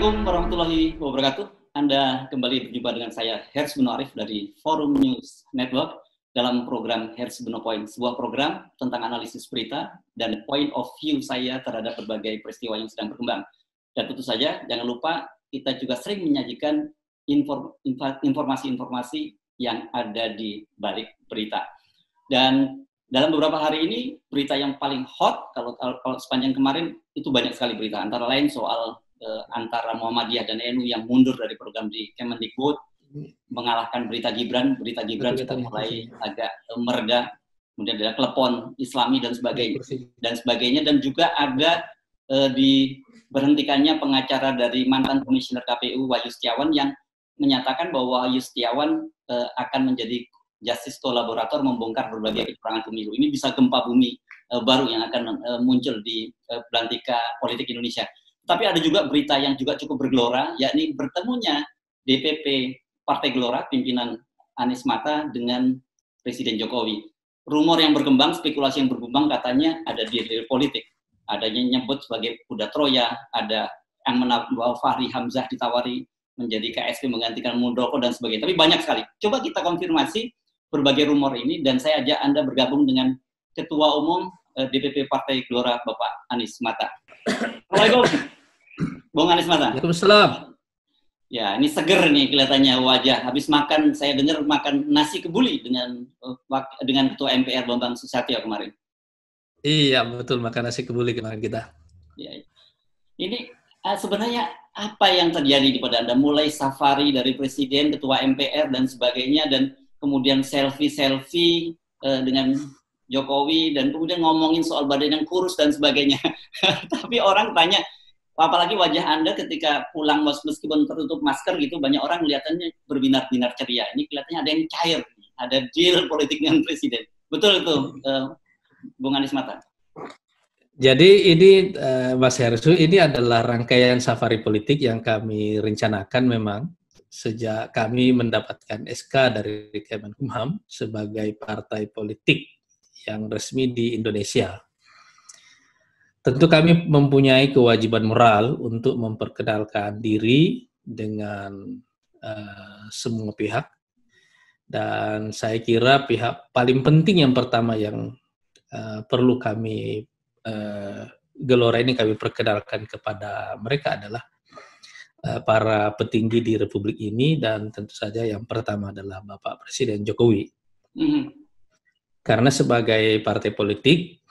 Assalamualaikum warahmatullahi wabarakatuh. Anda kembali berjumpa dengan saya, Hers Beno Arif dari Forum News Network dalam program Hers Beno Point, sebuah program tentang analisis berita dan point of view saya terhadap berbagai peristiwa yang sedang berkembang. Dan tentu saja, jangan lupa kita juga sering menyajikan informasi-informasi yang ada di balik berita. Dan dalam beberapa hari ini, berita yang paling hot, kalau sepanjang kemarin, itu banyak sekali berita. Antara lain soal antara Muhammadiyah dan NU yang mundur dari program di Kemendikbud, mengalahkan berita Gibran sudah mulai agak mereda, kemudian ada klepon Islami dan sebagainya, dan juga ada diberhentikannya pengacara dari mantan komisioner KPU Wahyu Setiawan yang menyatakan bahwa Wahyu Setiawan akan menjadi justice kolaborator membongkar berbagai kecurangan pemilu. Ini bisa gempa bumi baru yang akan muncul di belantika politik Indonesia. Tapi ada juga berita yang juga cukup bergelora, yakni bertemunya DPP Partai Gelora, pimpinan Anies Mata dengan Presiden Jokowi. Rumor yang berkembang, spekulasi yang berkembang katanya ada deal politik. Adanya nyebut sebagai kuda Troya, ada yang menawar Fahri Hamzah ditawari menjadi KSP menggantikan Muldoko dan sebagainya. Tapi banyak sekali. Coba kita konfirmasi berbagai rumor ini dan saya ajak Anda bergabung dengan Ketua Umum DPP Partai Gelora Bapak Anies Mata. Assalamualaikum, Bung Anies Mata. Waalaikumsalam. Ya, ini seger nih kelihatannya wajah. Habis makan, saya dengar makan nasi kebuli dengan Ketua MPR Bambang Susatyo kemarin. Iya, betul, makan nasi kebuli kemarin kita. Ya. Ini sebenarnya apa yang terjadi pada Anda? Mulai safari dari Presiden, Ketua MPR, dan sebagainya, dan kemudian selfie dengan Jokowi, dan kemudian ngomongin soal badan yang kurus dan sebagainya. Tapi orang tanya, apalagi wajah Anda ketika pulang meskipun tertutup masker gitu, banyak orang kelihatannya berbinar-binar ceria. Ini kelihatannya ada yang cair, ada deal politik dengan Presiden. Betul itu, Bung Anies Mata? Jadi ini Mas Hersu, ini adalah rangkaian safari politik yang kami rencanakan memang sejak kami mendapatkan SK dari Kemenkumham sebagai partai politik yang resmi di Indonesia. Tentu kami mempunyai kewajiban moral untuk memperkenalkan diri dengan semua pihak, dan saya kira pihak paling penting yang pertama yang perlu kami gelora ini kami perkenalkan kepada mereka adalah para petinggi di Republik ini, dan tentu saja yang pertama adalah Bapak Presiden Jokowi. Karena sebagai partai politik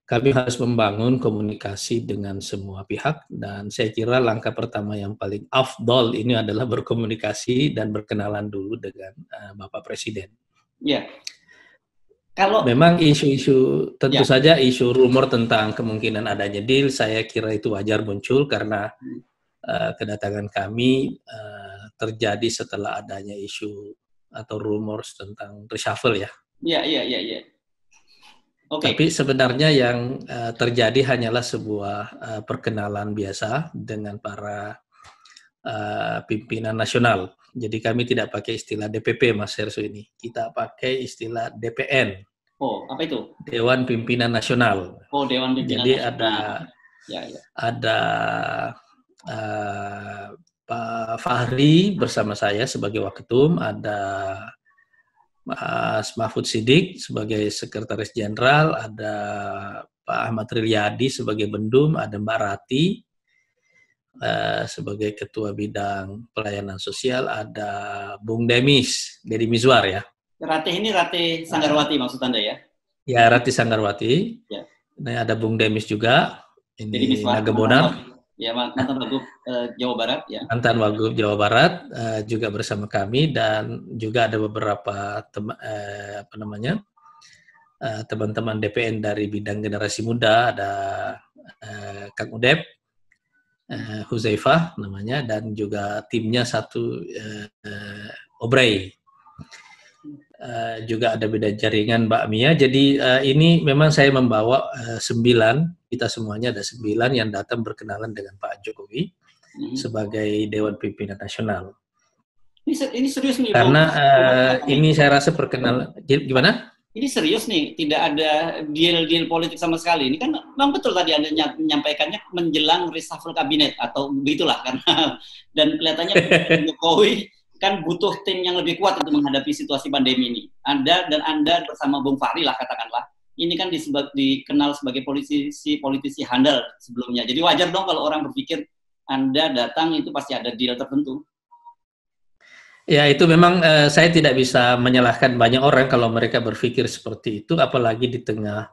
kami harus membangun komunikasi dengan semua pihak, dan saya kira langkah pertama yang paling afdol ini adalah berkomunikasi dan berkenalan dulu dengan Bapak Presiden. Ya. Kalau memang isu-isu tentu saja isu rumor tentang kemungkinan adanya deal, saya kira itu wajar muncul karena kedatangan kami terjadi setelah adanya isu atau rumor tentang reshuffle ya. Iya. Okay. Tapi sebenarnya yang terjadi hanyalah sebuah perkenalan biasa dengan para pimpinan nasional. Jadi kami tidak pakai istilah DPP, Mas Hersu ini. Kita pakai istilah DPN. Oh, apa itu? Dewan Pimpinan Nasional. Oh, Dewan Pimpinan Jadi Nasional. Ada Pak Fahri bersama saya sebagai Waketum, ada Mas Mahfud Siddiq sebagai Sekretaris Jenderal, ada Pak Ahmad Riyadi sebagai Bendum, ada Mbak Rati sebagai Ketua Bidang Pelayanan Sosial, ada Bung Deddy Mizwar ya. Rati ini Rati Sanggarwati maksud Anda ya? Ya, Rati Sanggarwati. Ya. Nah, ada Bung Demis juga. Ini Nagabonar. Ya, mantan Wagub Jawa Barat ya. Mantan Wagub Jawa Barat juga bersama kami, dan juga ada beberapa teman-teman DPN dari bidang generasi muda, ada Kang Udep, Huzaifah namanya, dan juga timnya satu Obrey. Juga ada bidang jaringan Mbak Mia. Jadi ini memang saya membawa 9, kita semuanya ada 9 yang datang berkenalan dengan Pak Jokowi sebagai Dewan Pimpinan Nasional. Ini serius nih, karena ini saya rasa perkenalan, gimana? ini serius nih, tidak ada deal-deal politik sama sekali. Ini kan memang betul tadi Anda menyampaikannya menjelang reshuffle kabinet atau begitulah karena dan kelihatannya Jokowi kan butuh tim yang lebih kuat untuk menghadapi situasi pandemi ini. Anda bersama Bung Fahri lah katakanlah. Ini kan dikenal sebagai politisi handal sebelumnya. Jadi wajar dong kalau orang berpikir Anda datang itu pasti ada deal tertentu. Ya, itu memang saya tidak bisa menyalahkan banyak orang kalau mereka berpikir seperti itu, apalagi di tengah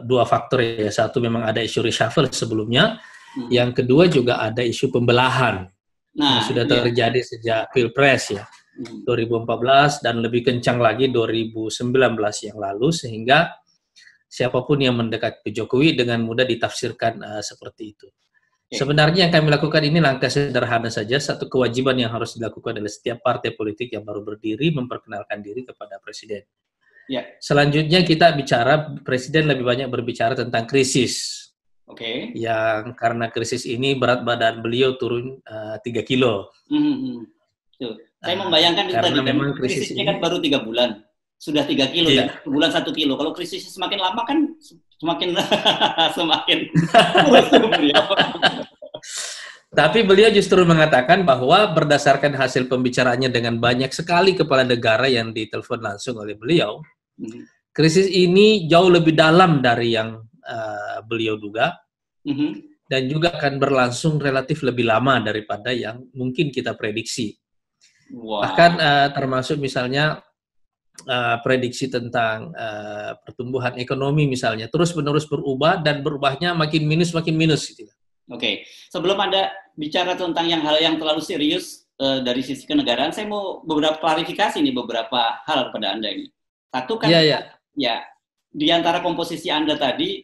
dua faktor ya. Satu memang ada isu reshuffle sebelumnya, yang kedua juga ada isu pembelahan yang sudah terjadi sejak Pilpres ya, 2014 dan lebih kencang lagi 2019 yang lalu, sehingga siapapun yang mendekat ke Jokowi dengan mudah ditafsirkan seperti itu. Sebenarnya yang kami lakukan ini langkah sederhana saja. Satu kewajiban yang harus dilakukan oleh setiap partai politik yang baru berdiri memperkenalkan diri kepada Presiden. Selanjutnya kita bicara, Presiden lebih banyak berbicara tentang krisis. Yang karena krisis ini berat badan beliau turun 3 kilo. Saya membayangkan itu tadi kan krisisnya kan baru 3 bulan. Sudah 3 kilo, ya. Sebulan 1 kilo. Kalau krisisnya semakin lama kan semakin Tapi beliau justru mengatakan bahwa berdasarkan hasil pembicaraannya dengan banyak sekali kepala negara yang ditelepon langsung oleh beliau, krisis ini jauh lebih dalam dari yang beliau duga, dan juga akan berlangsung relatif lebih lama daripada yang mungkin kita prediksi. Bahkan termasuk misalnya prediksi tentang pertumbuhan ekonomi misalnya terus-menerus berubah dan berubahnya makin minus gitu. Sebelum Anda bicara tentang hal yang terlalu serius dari sisi kenegaraan, saya mau beberapa klarifikasi nih beberapa hal kepada Anda ini. Satu kan di antara komposisi Anda tadi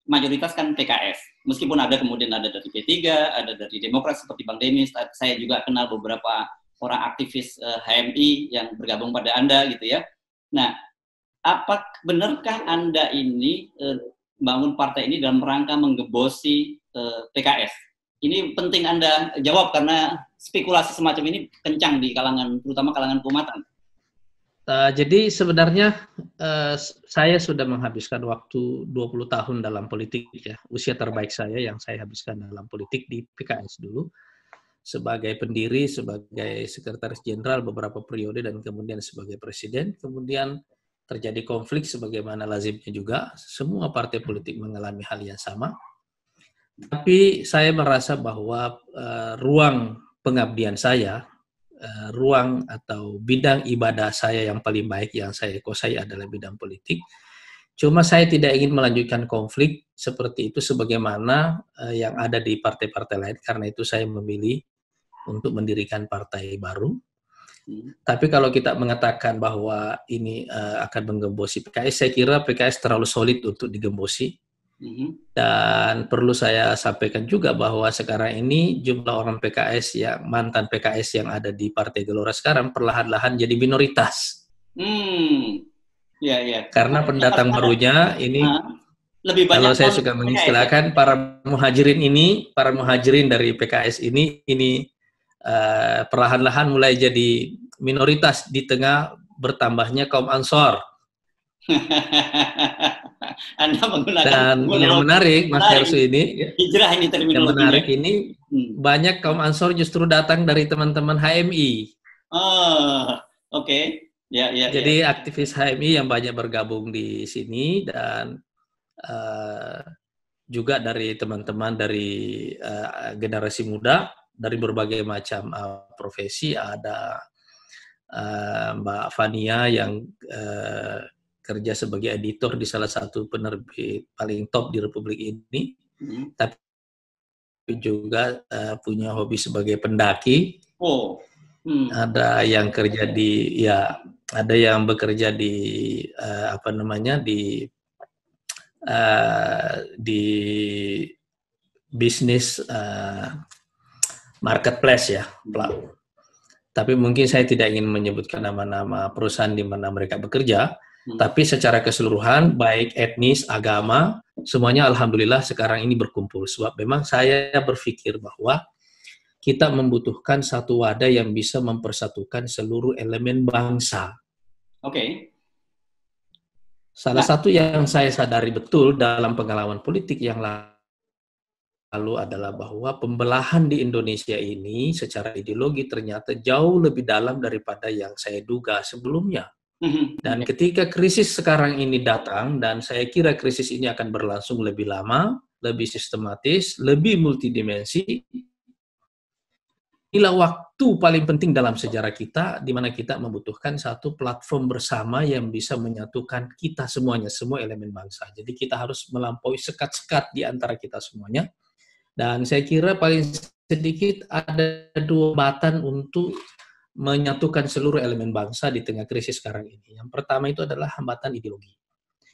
mayoritas kan PKS. Meskipun kemudian ada dari P3, ada dari Demokrat seperti Bang Demis, saya juga kenal beberapa orang aktivis HMI yang bergabung pada Anda gitu ya. Nah, benarkah Anda ini bangun partai ini dalam rangka menggebosi PKS? Ini penting Anda jawab karena spekulasi semacam ini kencang di kalangan, terutama kalangan keumatan. Jadi sebenarnya saya sudah menghabiskan waktu 20 tahun dalam politik ya. Usia terbaik saya yang saya habiskan dalam politik di PKS dulu. Sebagai pendiri, sebagai sekretaris jenderal beberapa periode, dan kemudian sebagai presiden. Kemudian terjadi konflik sebagaimana lazimnya juga. Semua partai politik mengalami hal yang sama. Tapi saya merasa bahwa ruang pengabdian saya, ruang atau bidang ibadah saya yang paling baik yang saya kuasai adalah bidang politik. Cuma saya tidak ingin melanjutkan konflik seperti itu sebagaimana yang ada di partai-partai lain. Karena itu saya memilih untuk mendirikan partai baru. Tapi kalau kita mengatakan bahwa ini akan menggembosi PKS, saya kira PKS terlalu solid untuk digembosi. Dan perlu saya sampaikan juga bahwa sekarang ini jumlah orang PKS yang mantan PKS yang ada di Partai Gelora sekarang perlahan-lahan jadi minoritas. Karena pendatang barunya ini lebih banyak, kalau saya suka mengistilahkan para muhajirin dari PKS ini perlahan-lahan mulai jadi minoritas di tengah bertambahnya kaum Ansor. Anda menggunakan dan yang menarik, Mas Hersu ini, hijrah ini yang menarik ini banyak kaum Ansor justru datang dari teman-teman HMI. Jadi aktivis HMI yang banyak bergabung di sini dan juga dari teman-teman dari generasi muda dari berbagai macam profesi. Ada Mbak Fania yang kerja sebagai editor di salah satu penerbit paling top di Republik ini, tapi juga punya hobi sebagai pendaki. Ada yang kerja ada yang bekerja di di bisnis marketplace ya, tapi mungkin saya tidak ingin menyebutkan nama-nama perusahaan di mana mereka bekerja, tapi secara keseluruhan baik etnis, agama, semuanya alhamdulillah sekarang ini berkumpul. Sebab memang saya berpikir bahwa kita membutuhkan satu wadah yang bisa mempersatukan seluruh elemen bangsa. Salah satu yang saya sadari betul dalam pengalaman politik yang lalu adalah bahwa pembelahan di Indonesia ini secara ideologi ternyata jauh lebih dalam daripada yang saya duga sebelumnya. Dan ketika krisis sekarang ini datang, dan saya kira krisis ini akan berlangsung lebih lama, lebih sistematis, lebih multidimensi, inilah waktu paling penting dalam sejarah kita, di mana kita membutuhkan satu platform bersama yang bisa menyatukan kita semuanya, semua elemen bangsa. Jadi kita harus melampaui sekat-sekat di antara kita semuanya. Dan saya kira paling sedikit ada 2 hambatan untuk menyatukan seluruh elemen bangsa di tengah krisis sekarang ini. Yang pertama itu adalah hambatan ideologi.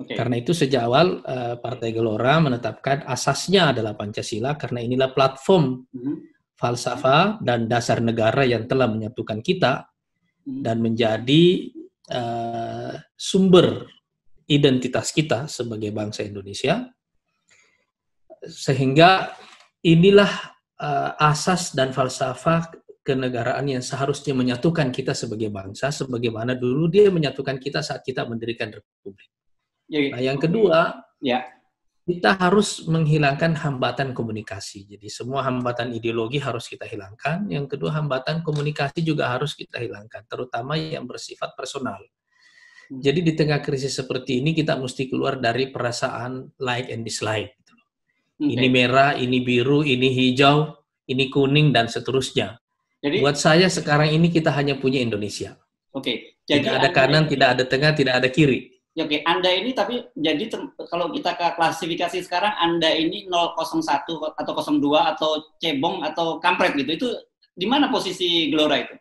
Karena itu sejak awal Partai Gelora menetapkan asasnya adalah Pancasila, karena inilah platform falsafah dan dasar negara yang telah menyatukan kita dan menjadi sumber identitas kita sebagai bangsa Indonesia. Sehingga inilah asas dan falsafah kenegaraan yang seharusnya menyatukan kita sebagai bangsa, sebagaimana dulu dia menyatukan kita saat kita mendirikan republik. Nah, yang kedua, kita harus menghilangkan hambatan komunikasi. Jadi semua hambatan ideologi harus kita hilangkan. Yang kedua, hambatan komunikasi juga harus kita hilangkan, terutama yang bersifat personal. Jadi di tengah krisis seperti ini kita mesti keluar dari perasaan like and dislike. Ini merah, ini biru, ini hijau, ini kuning, dan seterusnya. Jadi, buat saya sekarang ini kita hanya punya Indonesia. Jadi tidak ada kanan, tidak ada tengah, tidak ada kiri. Anda ini tapi jadi kalau kita klasifikasi sekarang Anda ini 001 atau 02 atau cebong atau kampret gitu. Itu di mana posisi Gelora itu?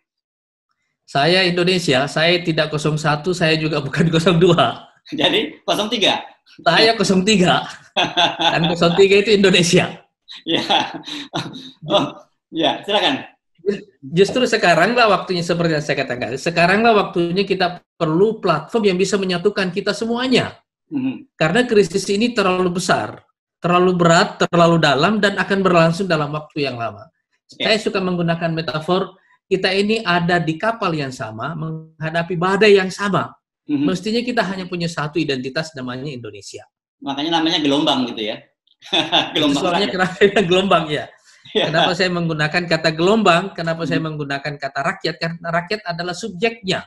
Saya Indonesia, saya tidak 01, saya juga bukan 02. Jadi 03? Saya 03. Dan 03 itu Indonesia. Ya. Ya, silakan. Justru sekaranglah waktunya, seperti yang saya katakan, sekaranglah waktunya kita perlu platform yang bisa menyatukan kita semuanya. Karena krisis ini terlalu besar, terlalu berat, terlalu dalam, dan akan berlangsung dalam waktu yang lama. Saya suka menggunakan metafor, kita ini ada di kapal yang sama, menghadapi badai yang sama. Mestinya kita hanya punya satu identitas, namanya Indonesia. Makanya namanya gelombang gitu ya. Gelombang. Soalnya kenapa gelombang ya? Kenapa saya menggunakan kata gelombang? Kenapa saya menggunakan kata rakyat? Karena rakyat adalah subjeknya.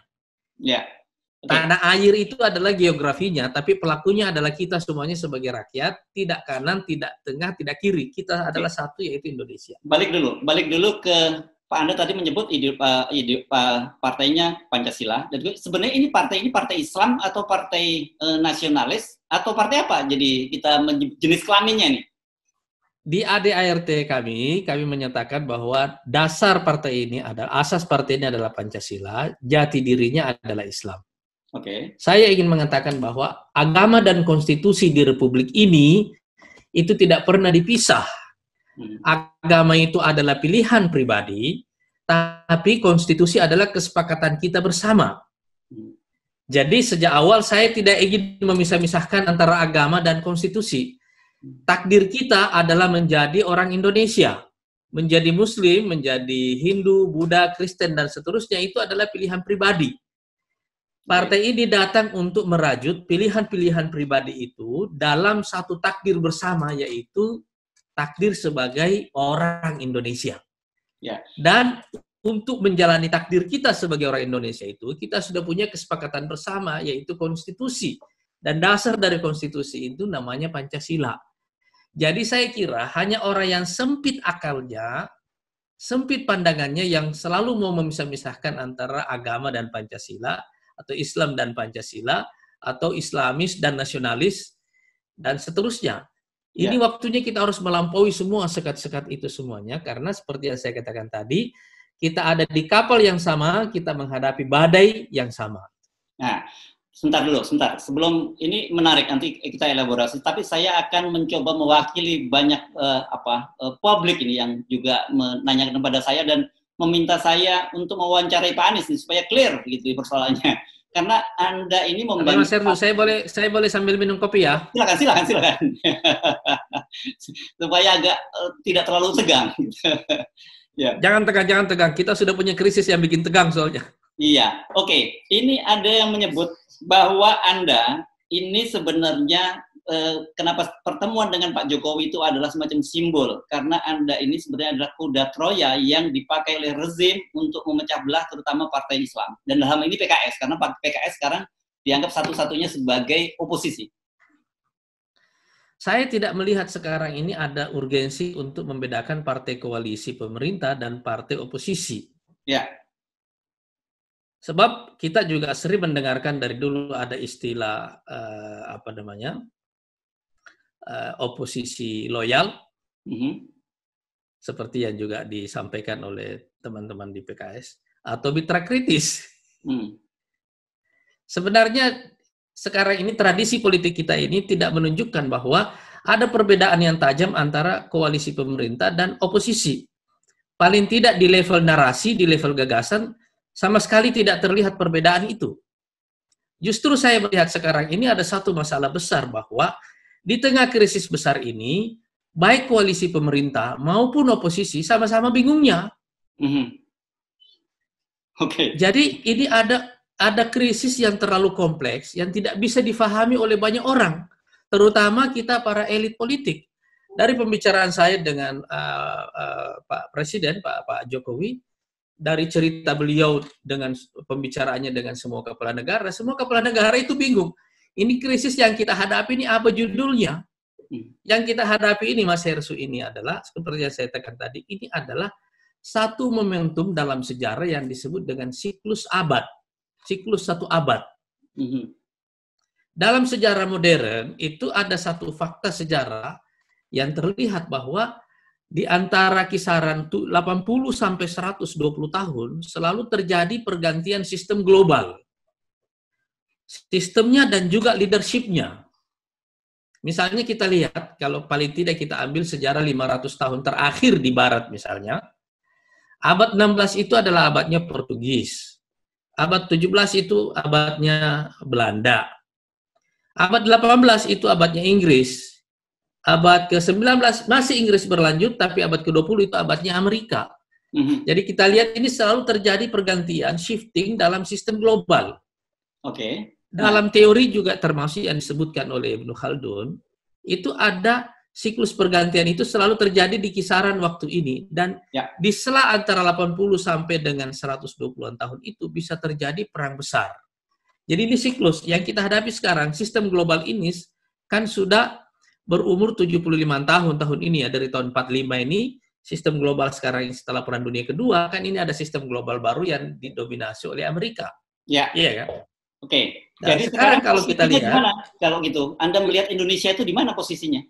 Tanah air itu adalah geografinya, tapi pelakunya adalah kita semuanya sebagai rakyat, tidak kanan, tidak tengah, tidak kiri. Kita adalah satu, yaitu Indonesia. Balik dulu ke Pak Anda tadi menyebut ide partainya Pancasila. Dan sebenarnya ini partai Islam atau partai nasionalis atau partai apa? Jadi kita jenis kelaminnya nih. Di ADART kami menyatakan bahwa dasar partai ini asas partai ini adalah Pancasila, jati dirinya adalah Islam. Saya ingin mengatakan bahwa agama dan konstitusi di Republik ini itu tidak pernah dipisah. Agama itu adalah pilihan pribadi, tapi konstitusi adalah kesepakatan kita bersama. Jadi sejak awal saya tidak ingin memisah-misahkan antara agama dan konstitusi. Takdir kita adalah menjadi orang Indonesia. Menjadi Muslim, menjadi Hindu, Buddha, Kristen, dan seterusnya itu adalah pilihan pribadi. Partai ini datang untuk merajut pilihan-pilihan pribadi itu dalam satu takdir bersama, yaitu takdir sebagai orang Indonesia. Dan untuk menjalani takdir kita sebagai orang Indonesia itu, kita sudah punya kesepakatan bersama, yaitu konstitusi. Dan dasar dari konstitusi itu namanya Pancasila. Jadi saya kira hanya orang yang sempit akalnya, sempit pandangannya, yang selalu mau memisah-misahkan antara agama dan Pancasila, atau Islam dan Pancasila, atau Islamis dan nasionalis, dan seterusnya. Ini waktunya kita harus melampaui semua sekat-sekat itu semuanya, karena seperti yang saya katakan tadi, kita ada di kapal yang sama, kita menghadapi badai yang sama. Nah, sebentar. Sebelum ini menarik, nanti kita elaborasi. Tapi saya akan mencoba mewakili banyak publik ini yang juga menanyakan kepada saya dan meminta saya untuk mewawancarai Pak Anies nih, supaya clear gitu persoalannya. Karena Anda ini membantu. Mas Heru, saya boleh sambil minum kopi ya? Silakan. Supaya agak tidak terlalu tegang. Jangan tegang. Kita sudah punya krisis yang bikin tegang soalnya. Iya, oke. Ini ada yang menyebut bahwa Anda ini sebenarnya kenapa pertemuan dengan Pak Jokowi itu adalah semacam simbol, karena Anda ini sebenarnya adalah kuda Troya yang dipakai oleh rezim untuk memecah belah terutama partai Islam. Dan dalam hal ini PKS, karena PKS sekarang dianggap satu-satunya sebagai oposisi. Saya tidak melihat sekarang ini ada urgensi untuk membedakan partai koalisi pemerintah dan partai oposisi. Ya. Sebab kita juga sering mendengarkan dari dulu ada istilah oposisi loyal, seperti yang juga disampaikan oleh teman-teman di PKS, atau mitra kritis. Sebenarnya sekarang ini tradisi politik kita ini tidak menunjukkan bahwa ada perbedaan yang tajam antara koalisi pemerintah dan oposisi. Paling tidak di level narasi, di level gagasan, sama sekali tidak terlihat perbedaan itu. Justru saya melihat sekarang ini ada satu masalah besar bahwa di tengah krisis besar ini, baik koalisi pemerintah maupun oposisi sama-sama bingungnya. Jadi ini ada krisis yang terlalu kompleks yang tidak bisa difahami oleh banyak orang, terutama kita para elit politik. Dari pembicaraan saya dengan Pak Presiden, Pak Jokowi, dari cerita beliau dengan pembicaraannya dengan semua kepala negara itu bingung. Ini krisis yang kita hadapi ini apa judulnya? Yang kita hadapi ini, Mas Hersu, ini adalah, seperti yang saya katakan tadi, ini adalah satu momentum dalam sejarah yang disebut dengan siklus abad. Siklus satu abad. Dalam sejarah modern, itu ada satu fakta sejarah yang terlihat bahwa di antara kisaran 80 sampai 120 tahun selalu terjadi pergantian sistem global. Sistemnya dan juga leadership-nya. Misalnya kita lihat, kalau paling tidak kita ambil sejarah 500 tahun terakhir di Barat misalnya, abad 16 itu adalah abadnya Portugis. Abad 17 itu abadnya Belanda. Abad 18 itu abadnya Inggris. Abad ke-19 masih Inggris berlanjut, tapi abad ke-20 itu abadnya Amerika. Jadi kita lihat ini selalu terjadi pergantian, shifting dalam sistem global. Dalam teori juga termasuk yang disebutkan oleh Ibnu Khaldun, itu ada siklus pergantian itu selalu terjadi di kisaran waktu ini. Dan di sela antara 80 sampai dengan 120-an tahun itu bisa terjadi perang besar. Jadi ini siklus yang kita hadapi sekarang, sistem global ini kan sudah berumur 75 tahun ini ya, dari tahun 45 ini, sistem global sekarang setelah Perang Dunia Kedua, kan ini ada sistem global baru yang didominasi oleh Amerika. Iya kan? Nah, jadi sekarang kalau kita lihat, gimana, kalau gitu, Anda melihat Indonesia itu di mana posisinya?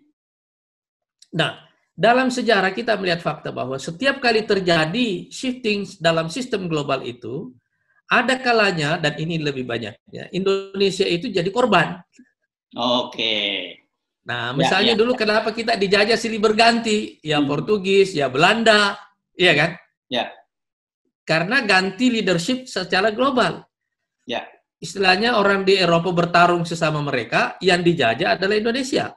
Nah, dalam sejarah kita melihat fakta bahwa setiap kali terjadi shifting dalam sistem global itu, ada kalanya, dan ini lebih banyaknya, Indonesia itu jadi korban. Nah, misalnya dulu kenapa kita dijajah silih berganti, ya Portugis, ya Belanda, iya kan? Karena ganti leadership secara global. Istilahnya orang di Eropa bertarung sesama mereka, yang dijajah adalah Indonesia.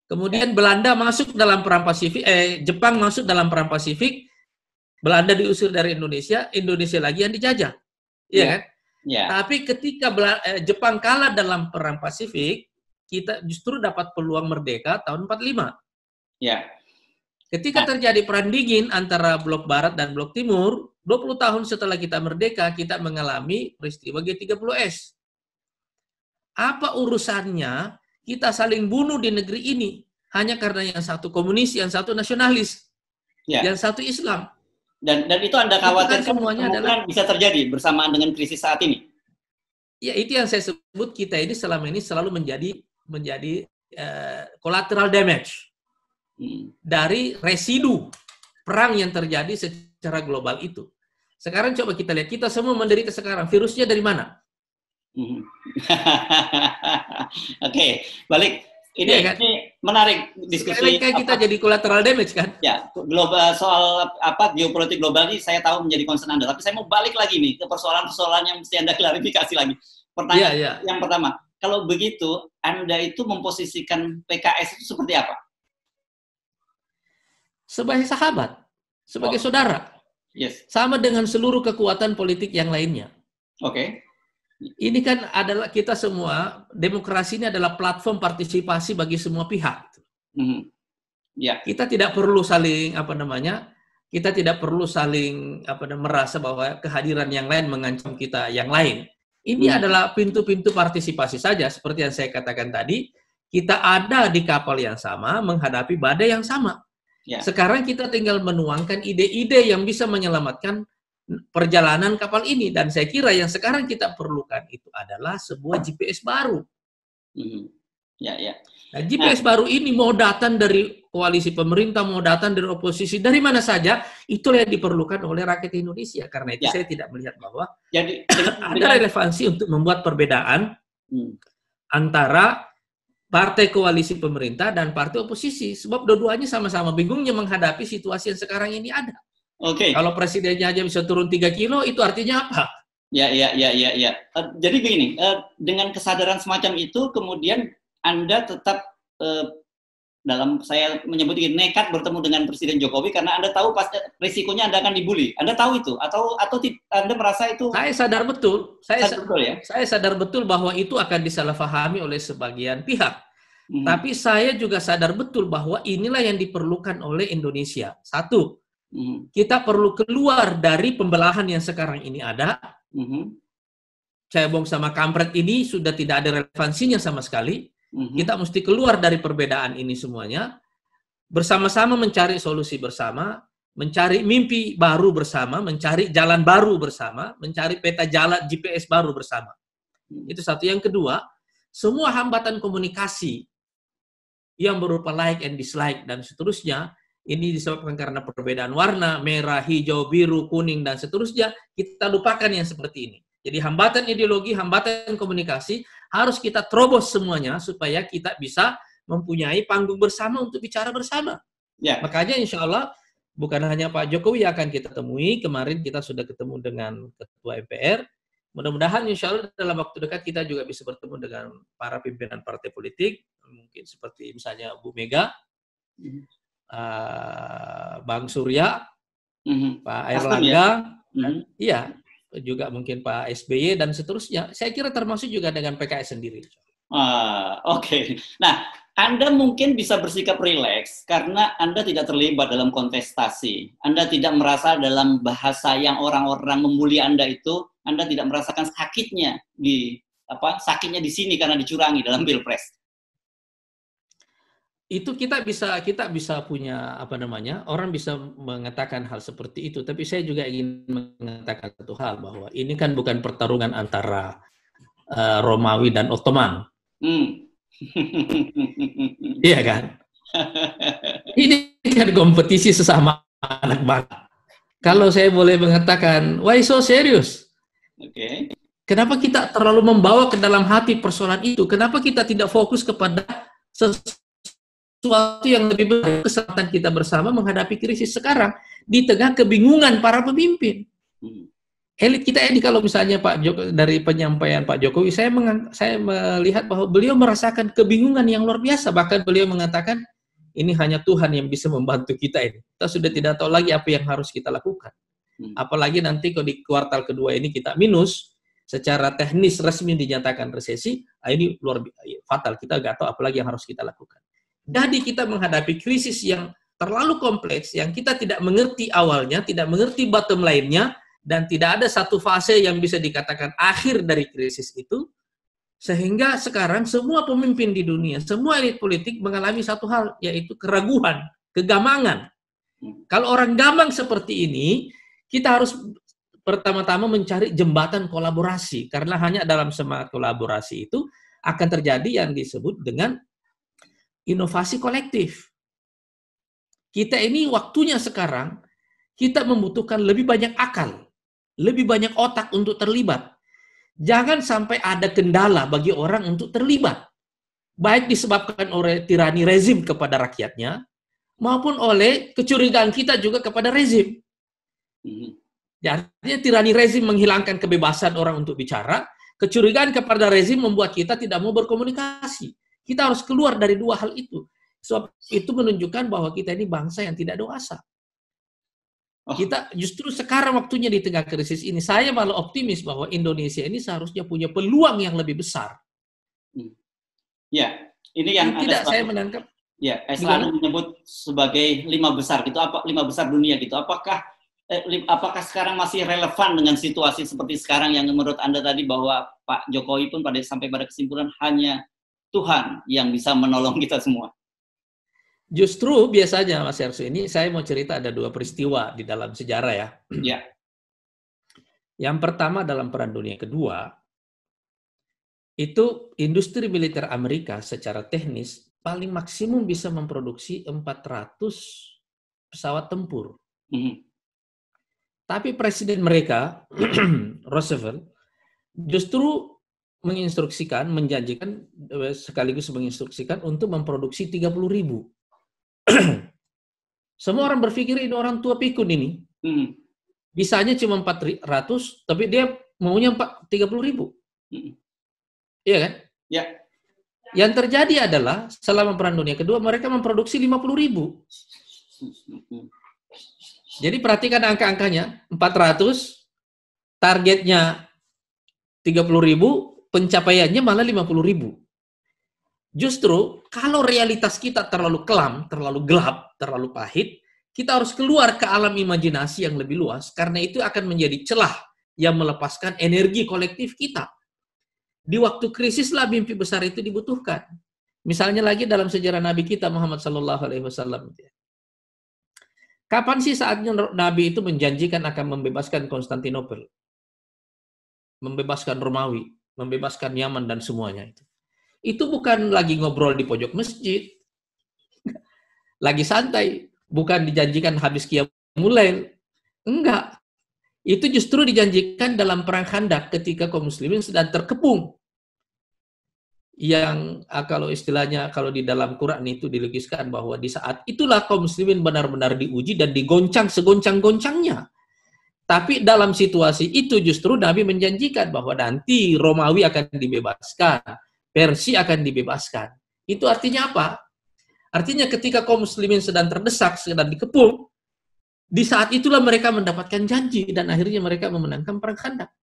Kemudian Belanda masuk dalam perang Pasifik, Jepang masuk dalam perang Pasifik, Belanda diusir dari Indonesia, Indonesia lagi yang dijajah, iya kan? Tapi ketika Jepang kalah dalam perang Pasifik, kita justru dapat peluang merdeka tahun 45. Ketika terjadi perang dingin antara blok Barat dan blok Timur, 20 tahun setelah kita merdeka, kita mengalami peristiwa G30S. Apa urusannya kita saling bunuh di negeri ini hanya karena yang satu komunis, yang satu nasionalis, yang satu Islam? Dan itu Anda khawatirkan kemungkinan bisa terjadi bersamaan dengan krisis saat ini? Ya, itu yang saya sebut, kita ini selama ini selalu menjadi collateral damage dari residu perang yang terjadi secara global itu. Sekarang coba kita lihat, kita semua menderita sekarang. Virusnya dari mana? Balik. Ini menarik diskusi. Kayak kita jadi collateral damage kan? Ya, global soal geopolitik global ini saya tahu menjadi concern Anda. Tapi saya mau balik lagi nih ke persoalan-persoalan yang mesti Anda klarifikasi lagi. Pertanyaan yang pertama, kalau begitu Anda itu memposisikan PKS itu seperti apa? Sebagai sahabat, sebagai saudara. Sama dengan seluruh kekuatan politik yang lainnya. Ini kan adalah kita semua, demokrasi ini adalah platform partisipasi bagi semua pihak. Ya. Kita tidak perlu saling kita tidak perlu saling merasa bahwa kehadiran yang lain mengancam kita yang lain. Ini adalah pintu-pintu partisipasi saja, seperti yang saya katakan tadi. Kita ada di kapal yang sama menghadapi badai yang sama. Ya. Sekarang kita tinggal menuangkan ide-ide yang bisa menyelamatkan perjalanan kapal ini, dan saya kira yang sekarang kita perlukan itu adalah sebuah GPS baru. Ya. Nah, GPS baru ini mau datang dari koalisi pemerintah, mau datang dari oposisi, dari mana saja, itulah yang diperlukan oleh rakyat Indonesia. Karena itu saya tidak melihat bahwa ada relevansi untuk membuat perbedaan antara partai koalisi pemerintah dan partai oposisi, sebab dua-duanya sama-sama bingungnya menghadapi situasi yang sekarang ini ada. Kalau presidennya aja bisa turun 3 kilo, itu artinya apa? Ya. Jadi begini, dengan kesadaran semacam itu, kemudian Anda tetap dalam saya menyebut nekat bertemu dengan Presiden Jokowi karena Anda tahu pasti risikonya Anda akan dibully. Anda tahu itu atau Anda merasa itu? Saya sadar betul. Saya sadar betul bahwa itu akan disalahpahami oleh sebagian pihak. Tapi saya juga sadar betul bahwa inilah yang diperlukan oleh Indonesia. Satu, kita perlu keluar dari pembelahan yang sekarang ini ada. Cebong sama kampret ini sudah tidak ada relevansinya sama sekali. Kita mesti keluar dari perbedaan ini semuanya, bersama-sama mencari solusi bersama, mencari mimpi baru bersama, mencari jalan baru bersama, mencari peta jalan GPS baru bersama. Itu satu. Yang kedua, semua hambatan komunikasi yang berupa like and dislike dan seterusnya, ini disebabkan karena perbedaan warna, merah, hijau, biru, kuning, dan seterusnya, kita lupakan yang seperti ini. Jadi hambatan ideologi, hambatan komunikasi, harus kita terobos semuanya supaya kita bisa mempunyai panggung bersama untuk bicara bersama. Ya. Makanya insya Allah bukan hanya Pak Jokowi yang akan kita temui, kemarin kita sudah ketemu dengan Ketua MPR, mudah-mudahan insya Allah dalam waktu dekat kita juga bisa bertemu dengan para pimpinan partai politik, mungkin seperti misalnya Bu Mega, Bang Surya, Pak Airlangga, iya, juga mungkin Pak SBY dan seterusnya. Saya kira termasuk juga dengan PKS sendiri. Oke. Nah, Anda mungkin bisa bersikap rileks karena Anda tidak terlibat dalam kontestasi. Anda tidak merasa dalam bahasa yang orang-orang membuli Anda itu, Anda tidak merasakan sakitnya sakitnya di sini karena dicurangi dalam Pilpres. Itu kita bisa punya orang bisa mengatakan hal seperti itu, tapi saya juga ingin mengatakan satu hal, bahwa ini kan bukan pertarungan antara Romawi dan Ottoman. Iya kan? Ini kan kompetisi sesama anak bangsa. Kalau saya boleh mengatakan, why so serious? Kenapa kita terlalu membawa ke dalam hati persoalan itu? Kenapa kita tidak fokus kepada sesuatu yang lebih baik, kesempatan kita bersama menghadapi krisis sekarang di tengah kebingungan para pemimpin. Elit kita ini, kalau misalnya dari penyampaian Pak Jokowi, saya melihat bahwa beliau merasakan kebingungan yang luar biasa. Bahkan beliau mengatakan, ini hanya Tuhan yang bisa membantu kita ini. Kita sudah tidak tahu lagi apa yang harus kita lakukan. Apalagi nanti kalau di kuartal kedua ini kita minus, secara teknis resmi dinyatakan resesi, ini luar biasa fatal. Kita nggak tahu apa lagi yang harus kita lakukan. Jadi kita menghadapi krisis yang terlalu kompleks, yang kita tidak mengerti awalnya, tidak mengerti bottom line-nya, dan tidak ada satu fase yang bisa dikatakan akhir dari krisis itu, sehingga sekarang semua pemimpin di dunia, semua elit politik mengalami satu hal, yaitu keraguan, kegamangan. Kalau orang gamang seperti ini, kita harus pertama-tama mencari jembatan kolaborasi, karena hanya dalam semangat kolaborasi itu akan terjadi yang disebut dengan inovasi kolektif. Kita ini waktunya sekarang, kita membutuhkan lebih banyak akal, lebih banyak otak untuk terlibat. Jangan sampai ada kendala bagi orang untuk terlibat. Baik disebabkan oleh tirani rezim kepada rakyatnya, maupun oleh kecurigaan kita juga kepada rezim. Artinya tirani rezim menghilangkan kebebasan orang untuk bicara, kecurigaan kepada rezim membuat kita tidak mau berkomunikasi. Kita harus keluar dari dua hal itu. Sebab itu menunjukkan bahwa kita ini bangsa yang tidak dewasa. Kita justru sekarang waktunya di tengah krisis ini, saya malah optimis bahwa Indonesia ini seharusnya punya peluang yang lebih besar. Ya, ini yang tidak saya menangkap. Ya, selalu menyebut sebagai 5 besar gitu, apa 5 besar dunia gitu. Apakah sekarang masih relevan dengan situasi seperti sekarang yang menurut Anda tadi bahwa Pak Jokowi pun sampai pada kesimpulan hanya Tuhan yang bisa menolong kita semua? Justru biasanya Mas Ersu, ini saya mau cerita ada 2 peristiwa di dalam sejarah ya. Ya. Yang pertama dalam Perang Dunia Kedua, itu industri militer Amerika secara teknis paling maksimum bisa memproduksi 400 pesawat tempur. Tapi presiden mereka, Roosevelt, justru menjanjikan sekaligus menginstruksikan untuk memproduksi 30.000. Semua orang berpikir ini orang tua pikun ini. Bisanya cuma 400, tapi dia maunya 30.000. Iya kan? Ya. Yang terjadi adalah selama Perang Dunia Kedua mereka memproduksi 50.000. Jadi perhatikan angka-angkanya, 400, targetnya 30.000, pencapaiannya malah 50.000. Justru kalau realitas kita terlalu kelam, terlalu gelap, terlalu pahit, kita harus keluar ke alam imajinasi yang lebih luas, karena itu akan menjadi celah yang melepaskan energi kolektif kita. Di waktu krisislah mimpi besar itu dibutuhkan. Misalnya lagi dalam sejarah Nabi kita Muhammad SAW. Kapan sih saatnya Nabi itu menjanjikan akan membebaskan Konstantinopel, membebaskan Romawi, membebaskan Yaman dan semuanya itu? Itu bukan lagi ngobrol di pojok masjid, lagi santai, bukan dijanjikan habis qiyamul lail. Enggak. Itu justru dijanjikan dalam perang Khandaq ketika kaum muslimin sedang terkepung. Yang kalau istilahnya kalau di dalam Quran itu dilukiskan bahwa di saat itulah kaum muslimin benar-benar diuji dan digoncang segoncang-goncangnya. Tapi dalam situasi itu justru Nabi menjanjikan bahwa nanti Romawi akan dibebaskan, Persia akan dibebaskan. Itu artinya apa? Artinya ketika kaum muslimin sedang terdesak, sedang dikepung, di saat itulah mereka mendapatkan janji dan akhirnya mereka memenangkan perang Khandaq.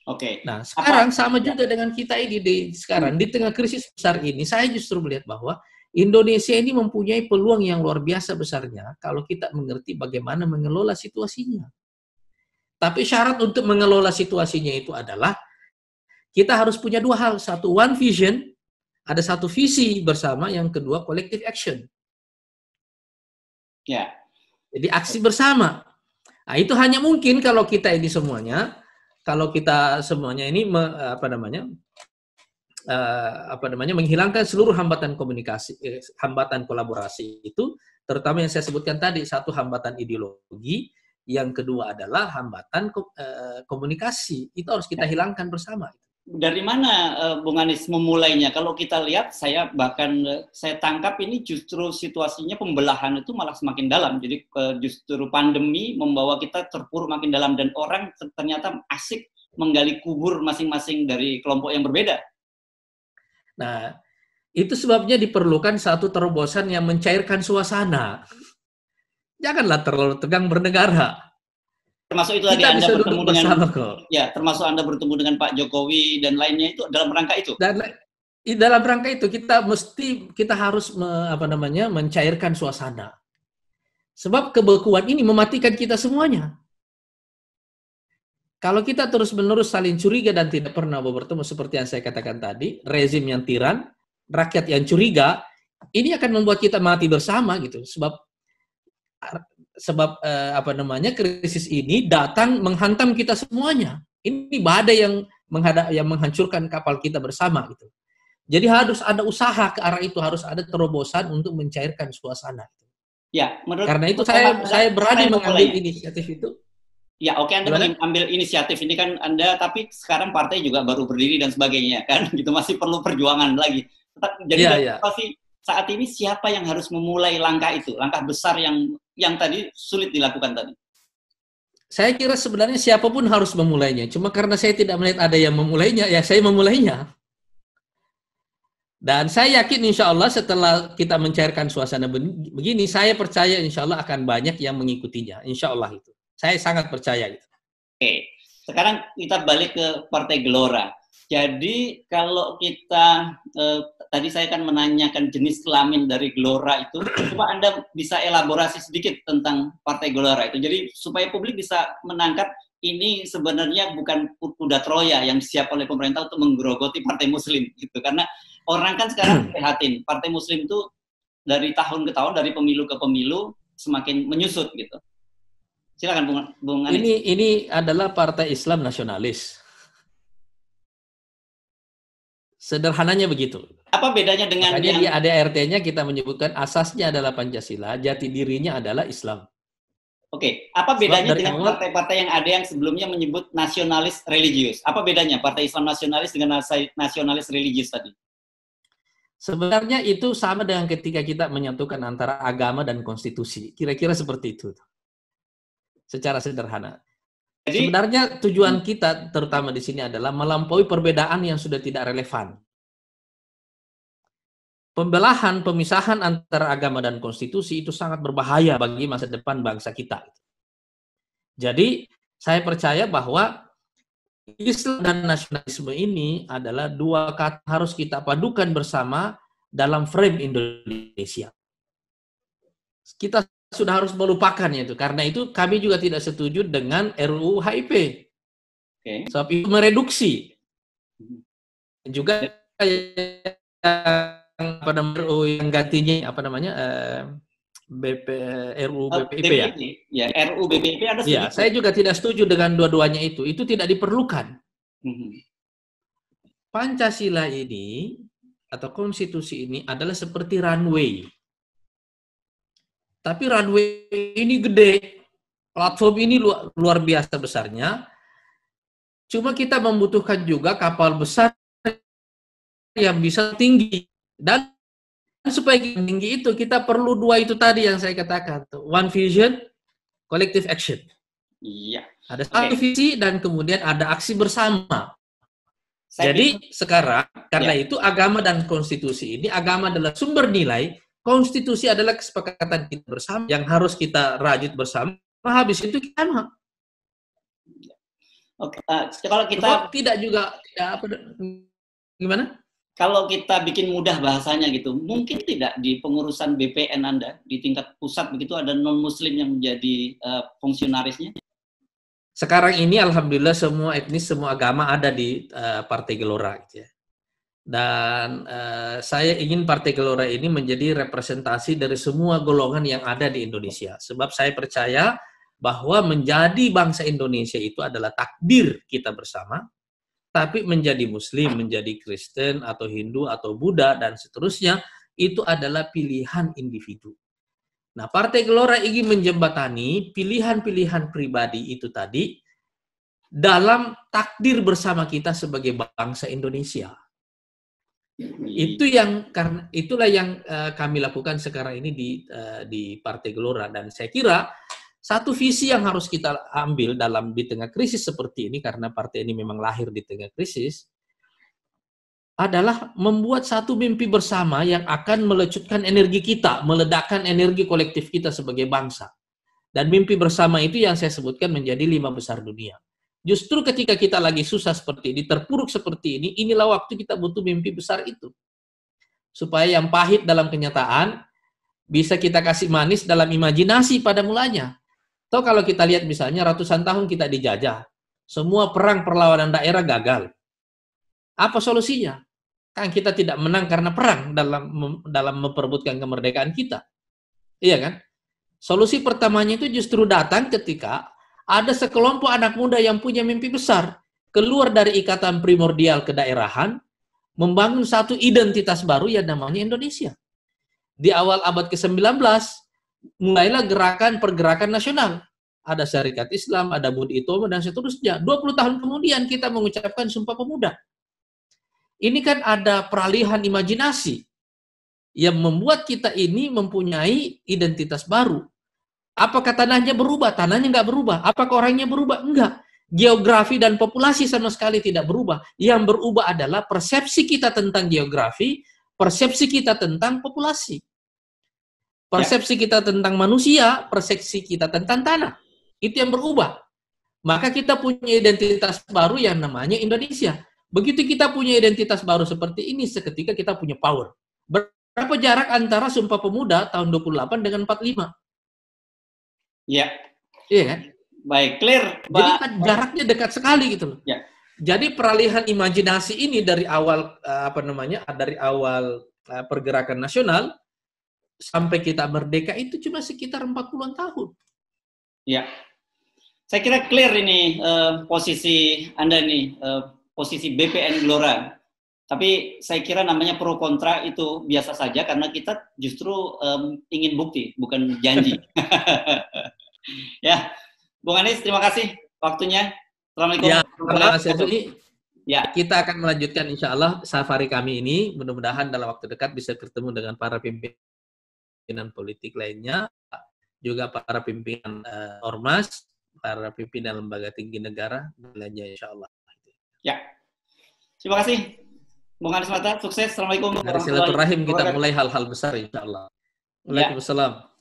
Oke. Nah, sekarang sama juga dengan kita ini sekarang di tengah krisis besar ini, saya justru melihat bahwa Indonesia ini mempunyai peluang yang luar biasa besarnya kalau kita mengerti bagaimana mengelola situasinya. Tapi syarat untuk mengelola situasinya itu adalah kita harus punya 2 hal. Satu, one vision, ada satu visi bersama, yang kedua collective action. Ya. Jadi aksi bersama. Nah, itu hanya mungkin kalau kita ini semuanya, ini menghilangkan seluruh hambatan komunikasi, hambatan kolaborasi itu, terutama yang saya sebutkan tadi, satu hambatan ideologi, yang kedua adalah hambatan komunikasi. Itu harus kita hilangkan bersama. Dari mana Bung Anies memulainya? Kalau kita lihat, saya tangkap ini justru situasinya pembelahan itu malah semakin dalam. Jadi justru pandemi membawa kita terpuruk makin dalam dan orang ternyata asik menggali kubur masing-masing dari kelompok yang berbeda. Nah, itu sebabnya diperlukan satu terobosan yang mencairkan suasana. Janganlah terlalu tegang bernegara. Termasuk itu tadi Anda bertemu dengan ya, termasuk Anda bertemu dengan Pak Jokowi dan lainnya itu dalam rangka itu. Dan dalam rangka itu kita harus mencairkan suasana. Sebab kebekuan ini mematikan kita semuanya. Kalau kita terus-menerus saling curiga dan tidak pernah bertemu seperti yang saya katakan tadi, rezim yang tiran, rakyat yang curiga, ini akan membuat kita mati bersama gitu. Sebab krisis ini datang menghantam kita semuanya. Ini badai yang menghancurkan kapal kita bersama gitu. Jadi harus ada usaha ke arah itu, harus ada terobosan untuk mencairkan suasana. Ya, karena itu saya berani mengambil inisiatif itu. Ya, oke, Anda mengambil inisiatif ini kan Anda, tapi sekarang partai juga baru berdiri dan sebagainya kan, gitu, masih perlu perjuangan lagi. Jadi saat ini siapa yang harus memulai langkah itu, langkah besar yang tadi sulit dilakukan tadi? Saya kira sebenarnya siapapun harus memulainya. Cuma karena saya tidak melihat ada yang memulainya, ya saya memulainya. Dan saya yakin insya Allah setelah kita mencairkan suasana begini, saya percaya insya Allah akan banyak yang mengikutinya. Insya Allah itu. Saya sangat percaya gitu. Oke, sekarang kita balik ke Partai Gelora. Jadi kalau kita tadi saya kan menanyakan jenis kelamin dari Gelora itu, coba Anda bisa elaborasi sedikit tentang Partai Gelora itu. Jadi supaya publik bisa menangkap ini sebenarnya bukan kuda Troya yang disiapkan oleh pemerintah untuk menggerogoti Partai Muslim gitu. Karena orang kan sekarang prihatin, Partai Muslim itu dari tahun ke tahun, dari pemilu ke pemilu semakin menyusut gitu. Silakan Bung Anies. Ini adalah partai Islam nasionalis. Sederhananya begitu. Apa bedanya dengan makanya di ADRT-nya kita menyebutkan asasnya adalah Pancasila, jati dirinya adalah Islam. Oke, apa bedanya dengan partai-partai yang ada yang sebelumnya menyebut nasionalis religius? Apa bedanya Partai Islam nasionalis dengan nasionalis religius tadi? Sebenarnya itu sama dengan ketika kita menyatukan antara agama dan konstitusi. Kira-kira seperti itu. Secara sederhana. Jadi, sebenarnya tujuan kita terutama di sini adalah melampaui perbedaan yang sudah tidak relevan. Pembelahan, pemisahan antara agama dan konstitusi itu sangat berbahaya bagi masa depan bangsa kita. Jadi, saya percaya bahwa Islam dan nasionalisme ini adalah dua kata harus kita padukan bersama dalam frame Indonesia. Kita sudah harus melupakannya itu. Karena itu kami juga tidak setuju dengan RUU HIP. Sebab itu mereduksi. Juga apa namanya yang gantinya RUU BPIP ya. Ya, RUU BPIP ada sedikit. Ya, saya juga tidak setuju dengan dua-duanya itu. Itu tidak diperlukan. Pancasila ini atau konstitusi ini adalah seperti runway. Tapi runway ini gede. Platform ini luar biasa besarnya. Cuma kita membutuhkan juga kapal besar yang bisa tinggi. Dan supaya tinggi itu, kita perlu dua itu tadi yang saya katakan. One vision, collective action. Iya. Ada satu visi dan kemudian ada aksi bersama. Jadi sekarang, karena itu agama dan konstitusi ini, agama adalah sumber nilai, konstitusi adalah kesepakatan kita bersama yang harus kita rajut bersama. Habis itu kita Oke, kalau kita tidak juga gimana? Kalau kita bikin mudah bahasanya gitu, mungkin tidak di pengurusan BPN Anda di tingkat pusat begitu ada non-Muslim yang menjadi fungsionarisnya? Sekarang ini alhamdulillah semua etnis, semua agama ada di Partai Gelora gitu ya. Dan saya ingin Partai Gelora ini menjadi representasi dari semua golongan yang ada di Indonesia. Sebab saya percaya bahwa menjadi bangsa Indonesia itu adalah takdir kita bersama. Tapi menjadi Muslim, menjadi Kristen, atau Hindu, atau Buddha, dan seterusnya, itu adalah pilihan individu. Nah, Partai Gelora ingin menjembatani pilihan-pilihan pribadi itu tadi dalam takdir bersama kita sebagai bangsa Indonesia. Itulah yang kami lakukan sekarang ini di Partai Gelora, dan saya kira satu visi yang harus kita ambil di tengah krisis seperti ini, karena partai ini memang lahir di tengah krisis, adalah membuat satu mimpi bersama yang akan melecutkan energi kita, meledakkan energi kolektif kita sebagai bangsa. Dan mimpi bersama itu yang saya sebutkan menjadi 5 besar dunia. Justru ketika kita lagi susah seperti ini, terpuruk seperti ini, inilah waktu kita butuh mimpi besar itu. Supaya yang pahit dalam kenyataan, bisa kita kasih manis dalam imajinasi pada mulanya. Atau kalau kita lihat misalnya ratusan tahun kita dijajah, semua perang perlawanan daerah gagal. Apa solusinya? Kan kita tidak menang karena perang dalam memperebutkan kemerdekaan kita. Iya kan? Solusi pertamanya itu justru datang ketika ada sekelompok anak muda yang punya mimpi besar, keluar dari ikatan primordial kedaerahan, membangun satu identitas baru yang namanya Indonesia. Di awal abad ke-19, mulailah pergerakan nasional. Ada Syarikat Islam, ada Budi Utomo, dan seterusnya. 20 tahun kemudian kita mengucapkan Sumpah Pemuda. Ini kan ada peralihan imajinasi yang membuat kita ini mempunyai identitas baru. Apakah tanahnya berubah? Tanahnya nggak berubah. Apakah orangnya berubah? Enggak. Geografi dan populasi sama sekali tidak berubah. Yang berubah adalah persepsi kita tentang geografi, persepsi kita tentang populasi. Persepsi kita tentang manusia, persepsi kita tentang tanah. Itu yang berubah. Maka kita punya identitas baru yang namanya Indonesia. Begitu kita punya identitas baru seperti ini, seketika kita punya power. Berapa jarak antara Sumpah Pemuda tahun 28 dengan 45? Ya. Iya kan? Baik, clear, Pak. Jadi kan jaraknya dekat sekali gitu loh. Ya. Jadi peralihan imajinasi ini dari awal dari awal pergerakan nasional sampai kita merdeka itu cuma sekitar 40-an tahun. Ya. Saya kira clear ini posisi Anda nih, posisi BPN Gelora. Tapi saya kira namanya pro kontra itu biasa saja karena kita justru ingin bukti, bukan janji. Ya, Bung Anies, terima kasih waktunya. Assalamualaikum. Ya, Mas Efri, ya. Kita akan melanjutkan insya Allah safari kami ini. Mudah-mudahan dalam waktu dekat bisa bertemu dengan para pimpinan politik lainnya, juga para pimpinan ormas, para pimpinan lembaga tinggi negara, dan lainnya insya Allah. Ya, terima kasih. Bung Anies Mata, sukses. Assalamualaikum. Dari silaturahim kita mulai hal-hal besar insya Allah. Waalaikumsalam.